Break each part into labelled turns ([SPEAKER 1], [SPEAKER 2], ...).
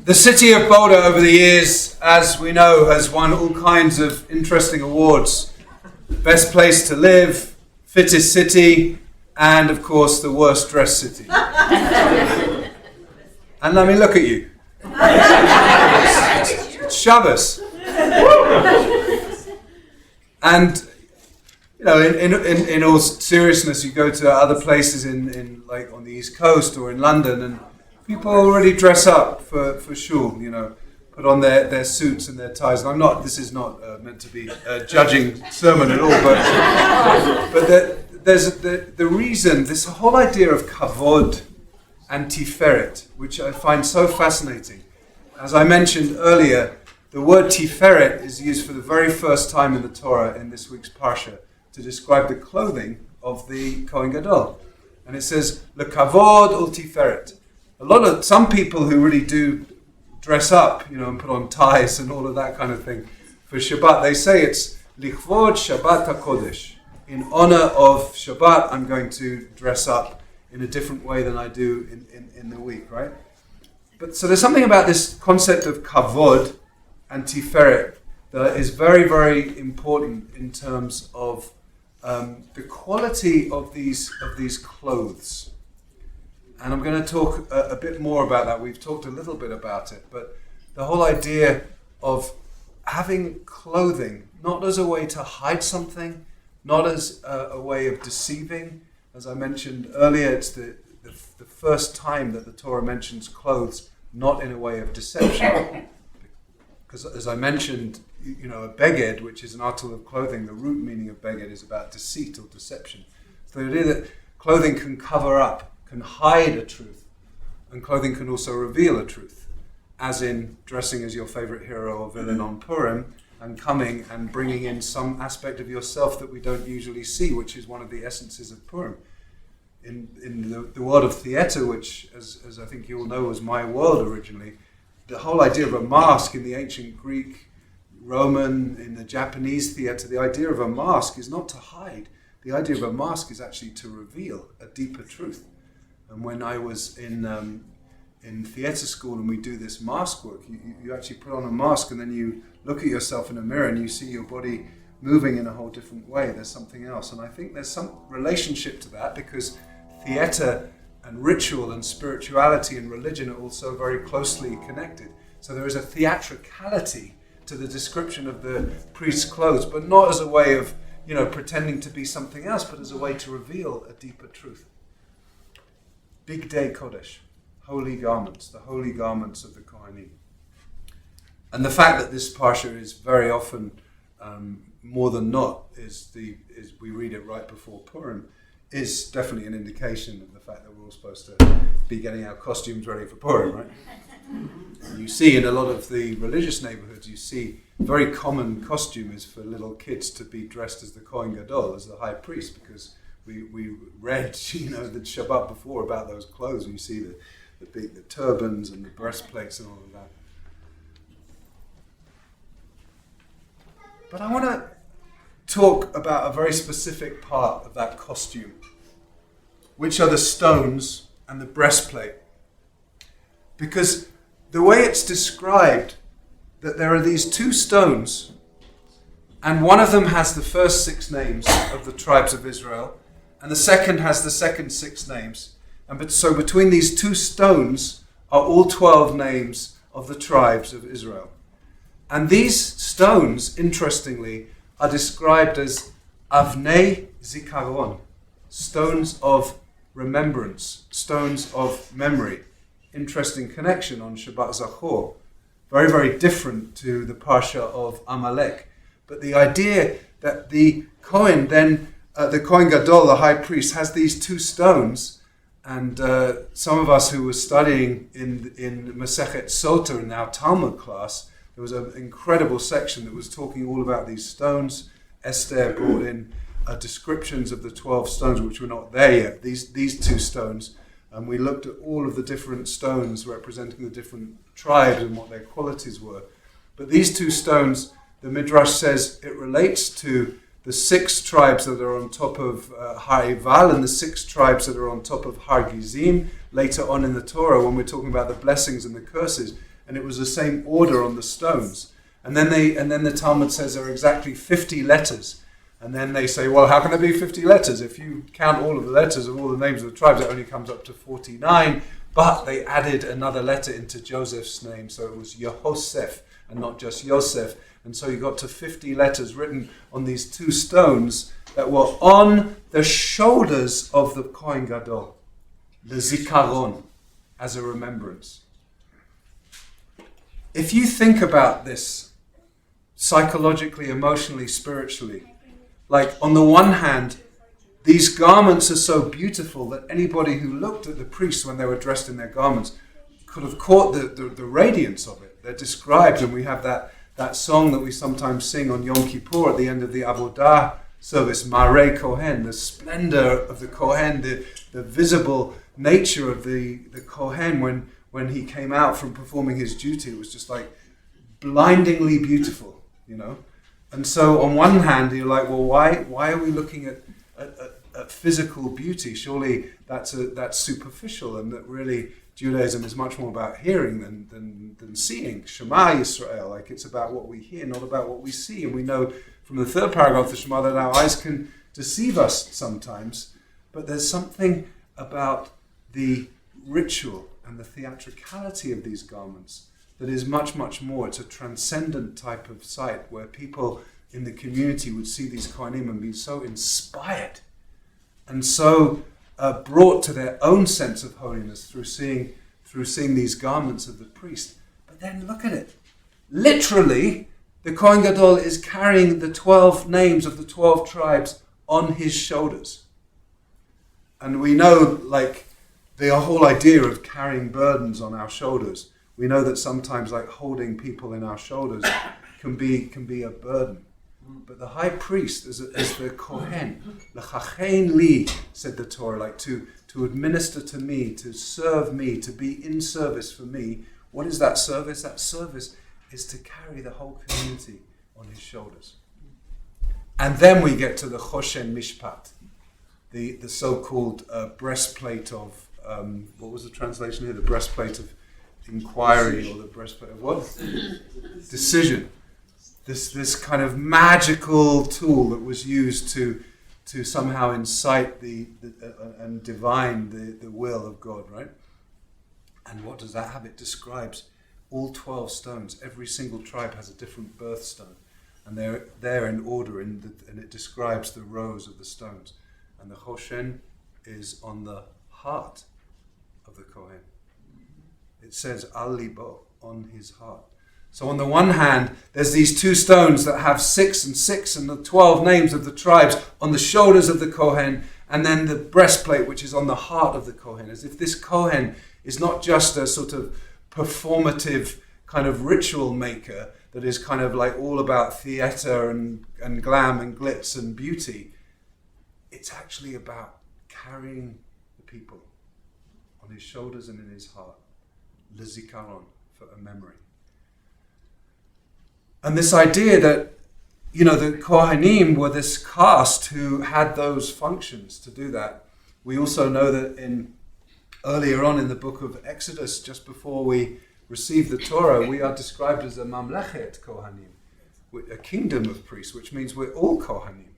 [SPEAKER 1] The city of Boulder over the years, as we know, has won all kinds of interesting awards. Best place to live, fittest city, and of course the worst dressed city. And let me look at you. It's Shabbos. And you know, in all seriousness, you go to other places in like on the East Coast or in London, and people already dress up for shul, you know, put on their suits and their ties. And this is not meant to be a judging sermon at all, but there's the reason, this whole idea of kavod and tiferet, which I find so fascinating. As I mentioned earlier, the word tiferet is used for the very first time in the Torah in this week's parsha to describe the clothing of the Kohen Gadol. And it says, lekavod ul tiferet. Some people who really do dress up, you know, and put on ties and all of that kind of thing for Shabbat, they say it's lichvod Shabbat HaKodesh. In honor of Shabbat, I'm going to dress up in a different way than I do in the week, right? But so there's something about this concept of kavod and tiferet that is very, very important in terms of the quality of these clothes. And I'm going to talk a bit more about that. We've talked a little bit about it, but the whole idea of having clothing, not as a way to hide something, not as a way of deceiving. As I mentioned earlier, it's the first time that the Torah mentions clothes, not in a way of deception. Because as I mentioned, you know, a beged, which is an article of clothing, the root meaning of beged is about deceit or deception. So the idea that clothing can cover up, can hide a truth, and clothing can also reveal a truth, as in dressing as your favorite hero or villain on Purim, and coming and bringing in some aspect of yourself that we don't usually see, which is one of the essences of Purim. In the world of theatre, which, as I think you all know, was my world originally, the whole idea of a mask in the ancient Greek, Roman, in the Japanese theatre, the idea of a mask is not to hide. The idea of a mask is actually to reveal a deeper truth. And when I was in theatre school and we do this mask work, you actually put on a mask and then you look at yourself in a mirror and you see your body moving in a whole different way. There's something else. And I think there's some relationship to that because theatre and ritual and spirituality and religion are also very closely connected. So there is a theatricality to the description of the priest's clothes, but not as a way of, you know, pretending to be something else, but as a way to reveal a deeper truth. Big Day Kodesh, holy garments, the holy garments of the Kohanim. And the fact that this parsha is very often, more than not, is we read it right before Purim, is definitely an indication of the fact that we're all supposed to be getting our costumes ready for Purim, right? You see in a lot of the religious neighborhoods, you see very common costume is for little kids to be dressed as the Kohen Gadol, as the high priest, because we read, you know, the Shabbat before about those clothes, and you see the turbans and the breastplates and all of that. But I want to talk about a very specific part of that costume, which are the stones and the breastplate. Because the way it's described, that there are these two stones, and one of them has the first 6 names of the tribes of Israel, and the second has the second 6 names. So between these two stones are all 12 names of the tribes of Israel. And these stones, interestingly, are described as Avnei Zikaron, stones of remembrance, stones of memory. Interesting connection on Shabbat Zachor. Very, very different to the Parsha of Amalek. But the idea that the Kohen then, the Kohen Gadol, the high priest, has these two stones, and some of us who were studying in Masechet Sota in our Talmud class, there was an incredible section that was talking all about these stones. Esther brought in descriptions of the 12 stones, which were not there yet, these two stones. And we looked at all of the different stones representing the different tribes and what their qualities were. But these two stones, the Midrash says it relates to the 6 tribes that are on top of Har Eval and the 6 tribes that are on top of Har Gizim later on in the Torah when we're talking about the blessings and the curses. and it was the same order on the stones. And then the Talmud says there are exactly 50 letters. And then they say, well, how can there be 50 letters? If you count all of the letters of all the names of the tribes, it only comes up to 49. But they added another letter into Joseph's name, so it was Yehoseph and not just Yosef. And so you got to 50 letters written on these two stones that were on the shoulders of the Kohen Gadol, the Zikaron, as a remembrance. If you think about this psychologically, emotionally, spiritually, like on the one hand, these garments are so beautiful that anybody who looked at the priests when they were dressed in their garments could have caught the radiance of it. They're described, and we have that song that we sometimes sing on Yom Kippur at the end of the Avodah service, Marei Kohen, the splendor of the Kohen, the visible nature of the Kohen when he came out from performing his duty. It was just like blindingly beautiful, you know. And so on one hand, you're like, well, why are we looking at physical beauty? Surely that's superficial, and that really Judaism is much more about hearing than seeing. Shema Yisrael, like it's about what we hear, not about what we see. And we know from the third paragraph of the Shema that our eyes can deceive us sometimes, but there's something about the ritual and the theatricality of these garments that is much, much more. It's a transcendent type of sight where people in the community would see these Kohanim and be so inspired and so brought to their own sense of holiness through seeing these garments of the priest. But then look at it. Literally, the Kohen Gadol is carrying the 12 names of the 12 tribes on his shoulders. And we know, like, the whole idea of carrying burdens on our shoulders. We know that sometimes, like, holding people in our shoulders can be a burden. But the high priest is the Kohen. L'chachein li, said the Torah, like to administer to me, to serve me, to be in service for me. What is that service? That service is to carry the whole community on his shoulders. And then we get to the Choshen Mishpat, the so-called breastplate of, what was the translation here? The breastplate of inquiry, or the breastplate of what? Decision. This kind of magical tool that was used to somehow incite and divine the will of God, right? And what does that have? It describes all 12 stones. Every single tribe has a different birthstone, and they're in order, and it describes the rows of the stones. And the Choshen is on the heart of the Kohen. It says Al Libo, on his heart. So on the one hand, there's these two stones that have 6 and 6 and the 12 names of the tribes on the shoulders of the Kohen, and then the breastplate, which is on the heart of the Kohen. As if this Kohen is not just a sort of performative kind of ritual maker that is kind of like all about theater and glam and glitz and beauty. It's actually about carrying the people on his shoulders and in his heart. L'zikaron, for a memory. And this idea that, you know, the Kohanim were this caste who had those functions to do that. We also know that earlier on in the book of Exodus, just before we receive the Torah, we are described as a mamlechet Kohanim, a kingdom of priests, which means we're all Kohanim.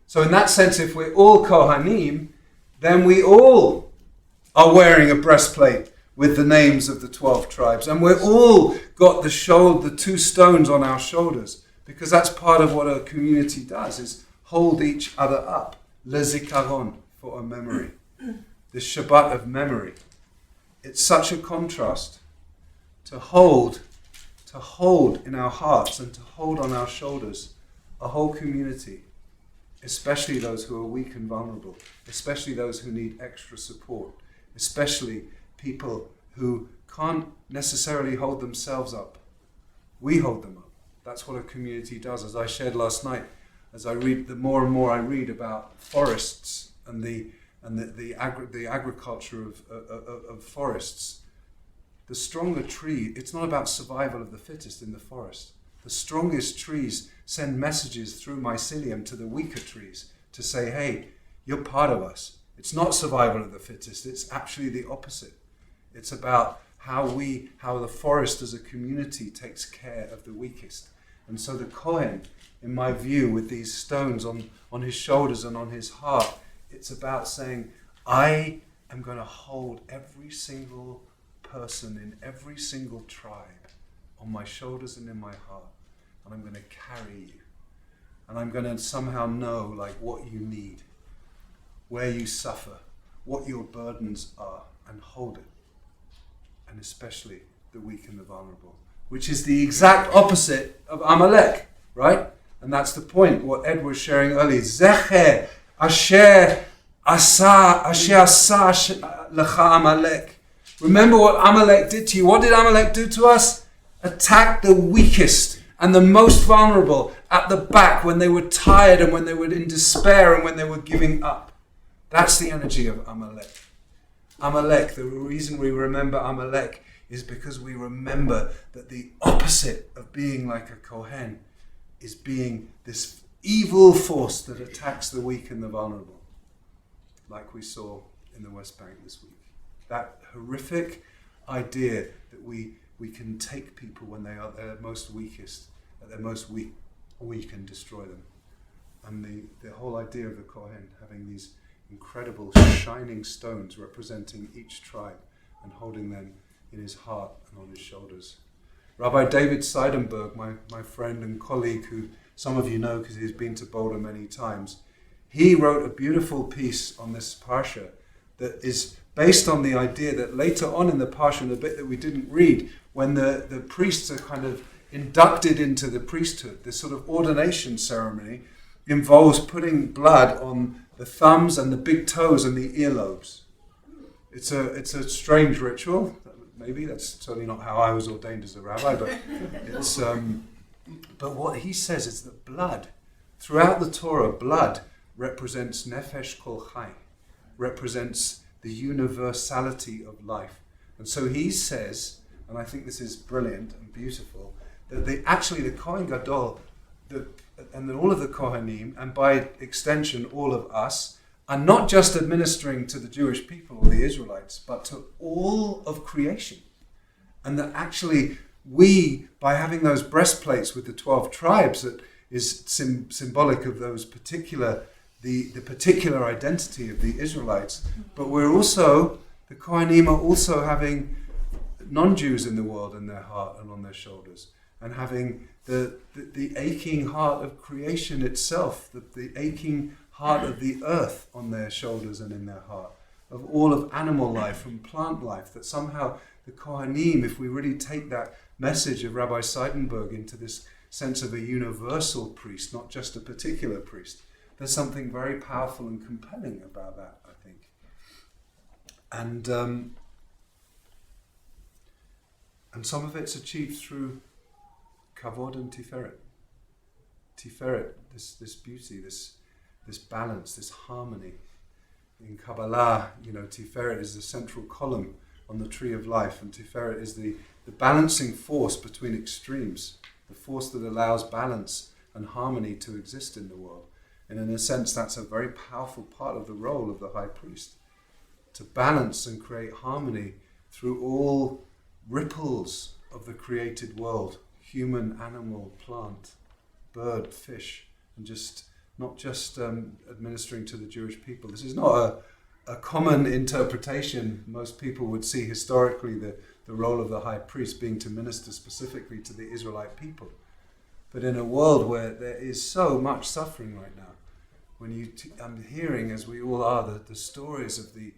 [SPEAKER 1] So in that sense, if we're all Kohanim, then we all are wearing a breastplate with the names of the 12 tribes. And we're all got the two stones on our shoulders, because that's part of what a community does, is hold each other up. L'zikaron, for a memory. The Shabbat of memory. It's such a contrast to hold in our hearts and to hold on our shoulders a whole community, especially those who are weak and vulnerable, especially those who need extra support, especially people who can't necessarily hold themselves up. We hold them up. That's what a community does. As I shared last night, as I read, the more and more I read about forests and the agriculture of forests, the stronger tree, it's not about survival of the fittest in the forest. The strongest trees send messages through mycelium to the weaker trees to say, hey, you're part of us. It's not survival of the fittest, it's actually the opposite. It's about how the forest as a community takes care of the weakest. And so the Kohen, in my view, with these stones on his shoulders and on his heart, it's about saying, I am going to hold every single person in every single tribe on my shoulders and in my heart, and I'm going to carry you. And I'm going to somehow know what you need, where you suffer, what your burdens are, and hold it. And especially the weak and the vulnerable, which is the exact opposite of Amalek, right? And that's the point, what Ed was sharing earlier. Zecher asher asa lecha Amalek. Remember what Amalek did to you. What did Amalek do to us? Attack the weakest and the most vulnerable at the back when they were tired and when they were in despair and when they were giving up. That's the energy of Amalek. Amalek, the reason we remember Amalek is because we remember that the opposite of being like a Kohen is being this evil force that attacks the weak and the vulnerable, like we saw in the West Bank this week. That horrific idea that we can take people when they are at their most weakest, at their most weak, and destroy them. And the whole idea of the Kohen having these incredible shining stones representing each tribe and holding them in his heart and on his shoulders. Rabbi David Seidenberg, my friend and colleague, who some of you know because he's been to Boulder many times, he wrote a beautiful piece on this parsha that is based on the idea that later on in the parsha, the bit that we didn't read, when the priests are kind of inducted into the priesthood, this sort of ordination ceremony involves putting blood on the thumbs and the big toes and the earlobes. It's a strange ritual. Maybe that's certainly not how I was ordained as a rabbi, but it's. But what he says is that blood, throughout the Torah, blood represents nefesh kol chai, represents the universality of life. And so he says, and I think this is brilliant and beautiful, that the Kohen Gadol, and then all of the Kohanim, and by extension all of us, are not just administering to the Jewish people or the Israelites, but to all of creation. And that actually we, by having those breastplates with the 12 tribes, that is symbolic of those particular, the particular identity of the Israelites, but we're also, the Kohanim are also having non-Jews in the world in their heart and on their shoulders, and having the aching heart of creation itself, the aching heart of the earth on their shoulders and in their heart, of all of animal life and plant life, that somehow the Kohanim, if we really take that message of Rabbi Seidenberg into this sense of a universal priest, not just a particular priest, there's something very powerful and compelling about that, I think. And some of it's achieved through kavod and tiferet. Tiferet, this beauty, this balance, this harmony. In Kabbalah, Tiferet is the central column on the tree of life, and Tiferet is the balancing force between extremes, the force that allows balance and harmony to exist in the world. And in a sense, that's a very powerful part of the role of the high priest, to balance and create harmony through all ripples of the created world, human, animal, plant, bird, fish, and not just administering to the Jewish people. This is not a common interpretation. Most people would see historically the role of the high priest being to minister specifically to the Israelite people. But in a world where there is so much suffering right now, when I'm hearing, as we all are, the stories of the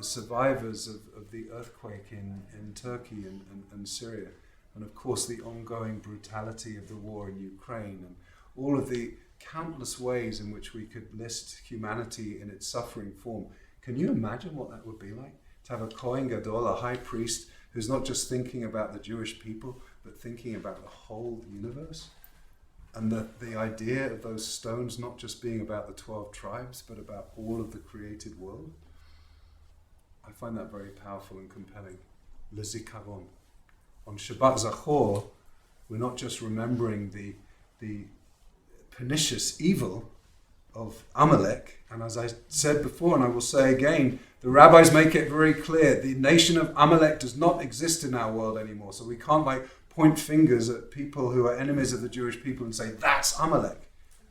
[SPEAKER 1] survivors of the earthquake in Turkey and Syria, and of course the ongoing brutality of the war in Ukraine, and all of the countless ways in which we could list humanity in its suffering form. Can you imagine what that would be like? To have a Kohen Gadol, a high priest, who's not just thinking about the Jewish people, but thinking about the whole universe? And the idea of those stones not just being about the 12 tribes, but about all of the created world? I find that very powerful and compelling. Le Zikaron. On Shabbat Zachor, we're not just remembering the pernicious evil of Amalek, and as I said before, and I will say again, The rabbis make it very clear. The nation of Amalek does not exist in our world anymore. So we can't point fingers at people who are enemies of the Jewish people and say, that's Amalek.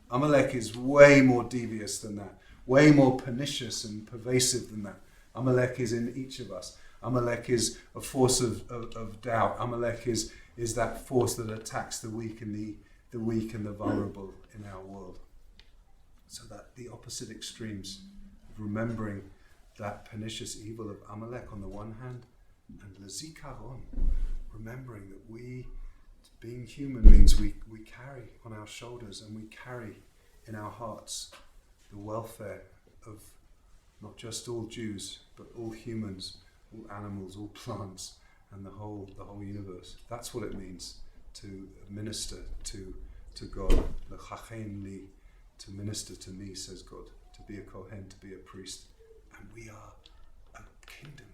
[SPEAKER 1] Amalek is way more devious than that. Way more pernicious and pervasive than that. Amalek is in each of us. Amalek is a force of doubt. Amalek is that force that attacks the weak and the weak and the vulnerable in our world. So that the opposite extremes of remembering that pernicious evil of Amalek on the one hand, and lezikaron, remembering that we, being human, means we carry on our shoulders and we carry in our hearts the welfare of not just all Jews, but all humans, all animals, all plants, and the whole universe. That's what it means to minister to God. L'chachen li, to minister to me, says God, to be a kohen, to be a priest. And we are a kingdom.